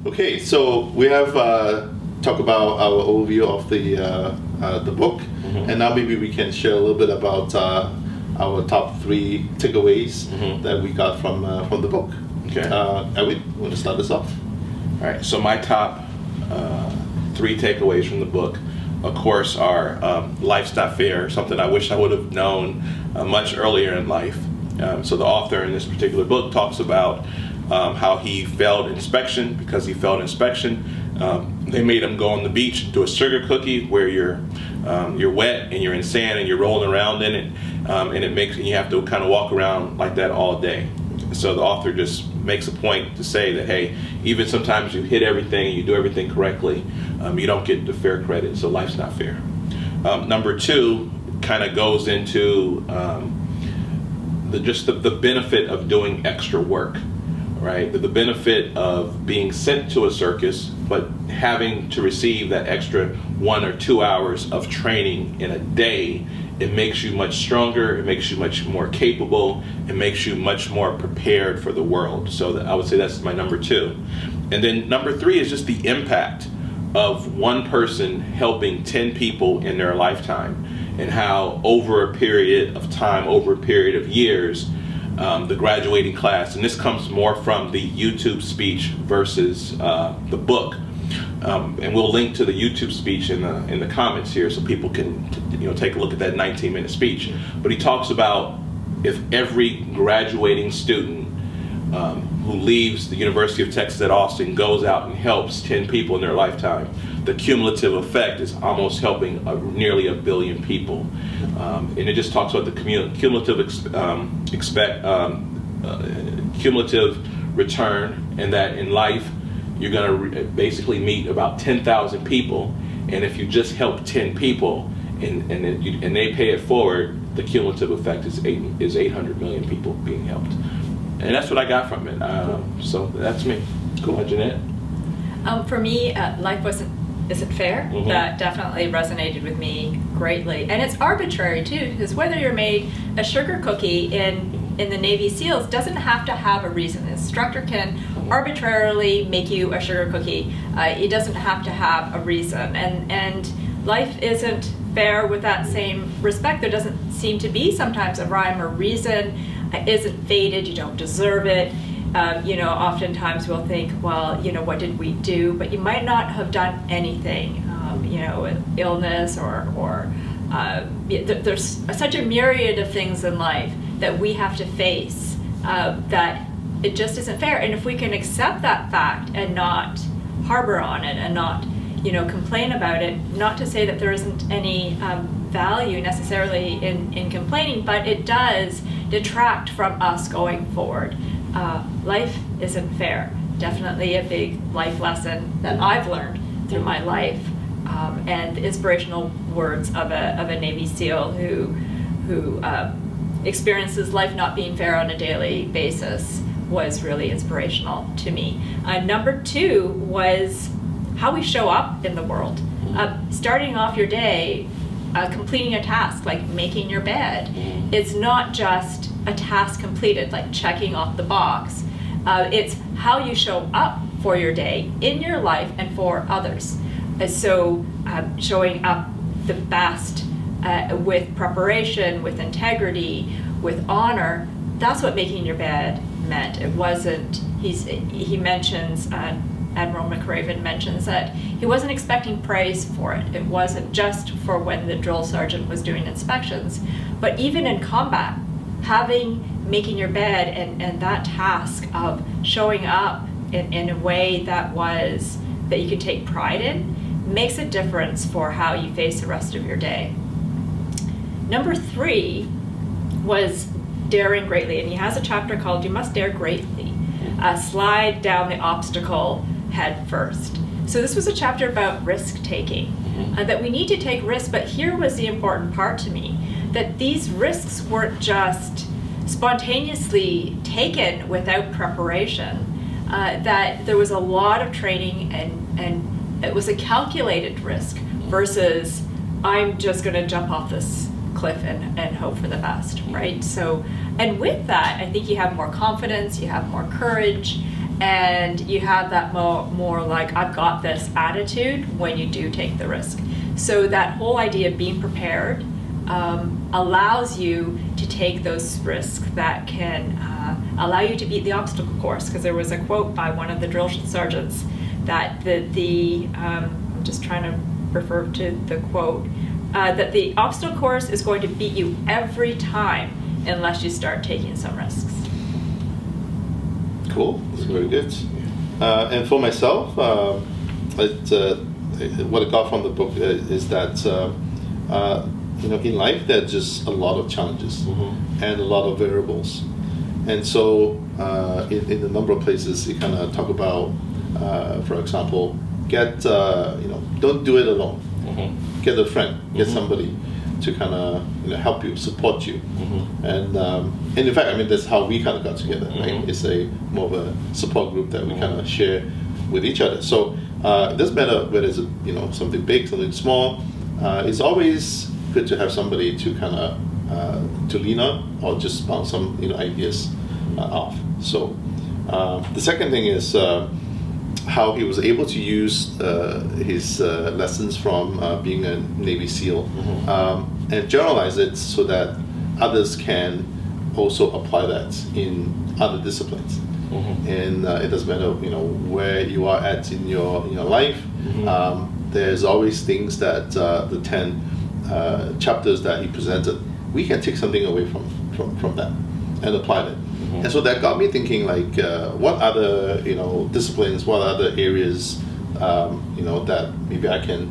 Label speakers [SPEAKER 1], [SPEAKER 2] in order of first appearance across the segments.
[SPEAKER 1] Okay, so we have talked about our overview of the book, and now maybe we can share a little bit about our top 3 takeaways that we got from the book.
[SPEAKER 2] Okay.
[SPEAKER 1] Edwin, you want to start this off?
[SPEAKER 2] All right. So my top 3 takeaways from the book, of course, are life's not fair. Something I wish I would have known much earlier in life. So the author in this particular book talks about how he failed inspection. Because he failed inspection, they made him go on the beach and do a sugar cookie where you're wet and you're in sand and you're rolling around in it, and you have to kind of walk around like that all day. So the author just makes a point to say that, hey, even sometimes you hit everything, you do everything correctly, you don't get the fair credit. So life's not fair. Number 2 kind of goes into the benefit of doing extra work. Right, the benefit of being sent to a circus, but having to receive that extra 1 or 2 hours of training in a day, it makes you much stronger, it makes you much more capable, it makes you much more prepared for the world. So I would say that's my number 2. And then number 3 is just the impact of one person helping 10 people in their lifetime, and how over a period of time, over a period of years, the graduating class, and this comes more from the YouTube speech versus the book, and we'll link to the YouTube speech in the comments here so people can take a look at that 19-minute speech. But he talks about if every graduating student who leaves the University of Texas at Austin goes out and helps 10 people in their lifetime, the cumulative effect is almost helping nearly 1 billion people. And it just talks about the cumulative return, and that in life you're going to basically meet about 10,000 people, and if you just help 10 people and they pay it forward, the cumulative effect is 800 million people being helped. And that's what I got from it. So that's me. Cool. Jeanette?
[SPEAKER 3] For me, life isn't fair. That definitely resonated with me greatly. And it's arbitrary too, because whether you're made a sugar cookie in the Navy SEALs doesn't have to have a reason. The instructor can arbitrarily make you a sugar cookie. It doesn't have to have a reason. And life isn't fair with that same respect. There doesn't seem to be sometimes a rhyme or reason. It isn't fated, you don't deserve it. Oftentimes we'll think, well, what did we do? But you might not have done anything, illness or there's such a myriad of things in life that we have to face that it just isn't fair. And if we can accept that fact and not harbor on it and not, complain about it, not to say that there isn't any value necessarily in complaining, but it does detract from us going forward. Life isn't fair. Definitely a big life lesson that I've learned through my life, and the inspirational words of a Navy SEAL who experiences life not being fair on a daily basis was really inspirational to me. Number 2 was how we show up in the world. Starting off your day, completing a task like making your bed. It's not just a task completed, like checking off the box. It's how you show up for your day, in your life, and for others. So showing up the best with preparation, with integrity, with honor, that's what making your bed meant. It wasn't, he mentions, Admiral McRaven mentions that he wasn't expecting praise for it. It wasn't just for when the drill sergeant was doing inspections, but even in combat, making your bed and that task of showing up in a way that you could take pride in makes a difference for how you face the rest of your day. Number 3 was daring greatly, and he has a chapter called "You Must Dare Greatly." Slide down the obstacle head first. So this was a chapter about risk taking, that we need to take risks, but here was the important part to me, that these risks weren't just spontaneously taken without preparation, that there was a lot of training and it was a calculated risk versus I'm just going to jump off this cliff and hope for the best, right? So, and with that, I think you have more confidence, you have more courage, and you have that more like I've got this attitude when you do take the risk. So that whole idea of being prepared allows you to take those risks that can allow you to beat the obstacle course. Because there was a quote by one of the drill sergeants that I'm just trying to refer to the quote, that the obstacle course is going to beat you every time unless you start taking some risks.
[SPEAKER 1] Cool, that's very good. And for myself, what I got from the book is that in life there's just a lot of challenges and a lot of variables, and so in a number of places you kind of talk about, for example, don't do it alone. Get a friend, get somebody to kind of help you, support you, and in fact, I mean that's how we kind of got together. Right? It's more of a support group that we kind of share with each other. So it doesn't matter whether it's something big, something small. It's always good to have somebody to kind of to lean on or just bounce some ideas off. So the second thing is how he was able to use his lessons from being a Navy SEAL and generalize it so that others can also apply that in other disciplines. And it doesn't matter where you are at in your life. There's always things that the 10 chapters that he presented, we can take something away from that and apply it. And so that got me thinking, like, what other disciplines, what other areas that maybe I can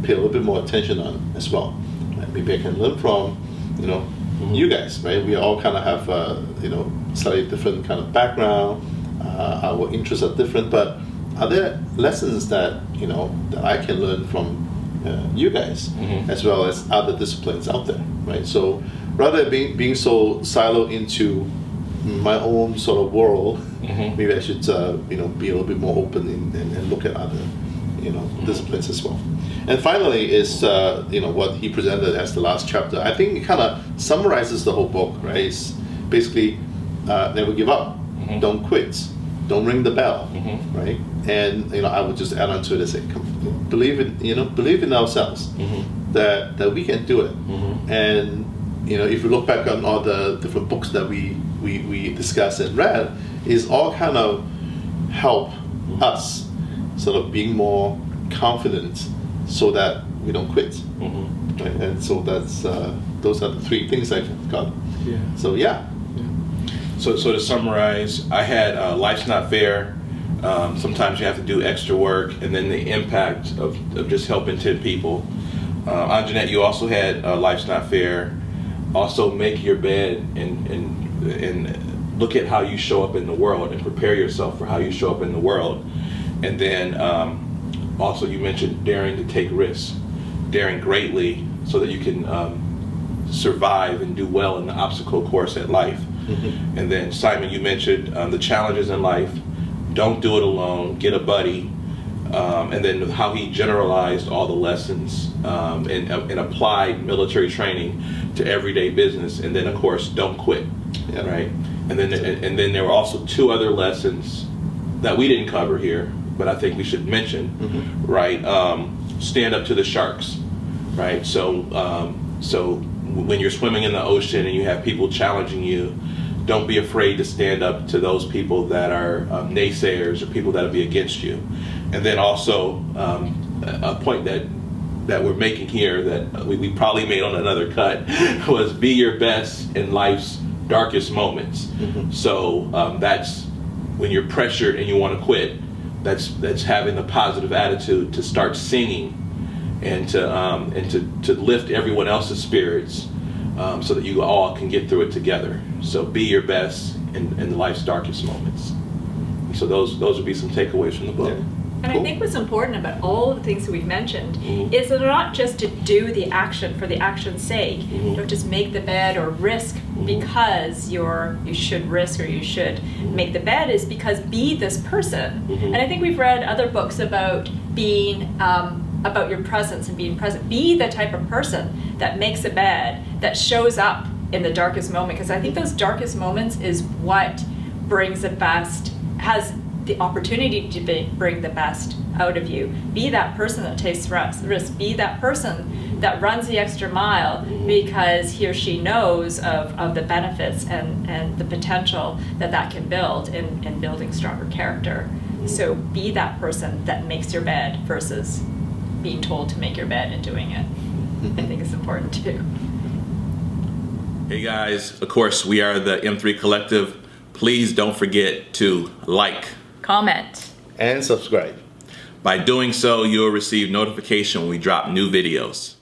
[SPEAKER 1] pay a little bit more attention on as well. Right? Maybe I can learn from you guys, right? We all kind of have slightly different kind of background. Our interests are different, but are there lessons that that I can learn from you guys as well as other disciplines out there, right? So rather than being so siloed into my own sort of world, maybe I should be a little bit more open and look at other disciplines as well. And finally is what he presented as the last chapter. I think it kind of summarizes the whole book, right? It's basically never give up, don't quit, don't ring the bell, right? And I would just add on to it and say, believe in ourselves that we can do it. And if you look back on all the different books that we discussed and read, is all kind of help us sort of being more confident so that we don't quit. Right? And so that's those are the three things I got. So
[SPEAKER 2] So to summarize, I had Life's Not Fair. Sometimes you have to do extra work, and then the impact of just helping 10 people. Anjanette, you also had Life's Not Fair. Also, make your bed and look at how you show up in the world and prepare yourself for how you show up in the world. And then also you mentioned daring to take risks, daring greatly so that you can survive and do well in the obstacle course at life. And then Simon, you mentioned the challenges in life. Don't do it alone, get a buddy. And then how he generalized all the lessons and applied military training to everyday business. And then of course, don't quit, right? And then there were also two other lessons that we didn't cover here, but I think we should mention, right? Stand up to the sharks, right? So when you're swimming in the ocean and you have people challenging you, don't be afraid to stand up to those people that are naysayers or people that will be against you. And then also a point that we're making here that we probably made on another cut was be your best in life's darkest moments. So that's when you're pressured and you want to quit. That's having a positive attitude to start singing and to lift everyone else's spirits so that you all can get through it together. So be your best in life's darkest moments. And so those would be some takeaways from the book.
[SPEAKER 3] And I think what's important about all the things that we've mentioned is that not just to do the action for the action's sake. Don't just make the bed or risk because you should risk or you should make the bed, is because be this person. And I think we've read other books about being about your presence and being present. Be the type of person that makes a bed, that shows up in the darkest moment, because I think those darkest moments is what brings the best has the opportunity to bring the best out of you. Be that person that takes risk. Be that person that runs the extra mile because he or she knows of the benefits and the potential that can build in building stronger character. So be that person that makes your bed versus being told to make your bed and doing it. I think it's important too.
[SPEAKER 2] Hey guys, of course, we are the M3 Collective. Please don't forget to like,
[SPEAKER 3] Comment.
[SPEAKER 1] And subscribe.
[SPEAKER 2] By doing so, you'll receive notification when we drop new videos.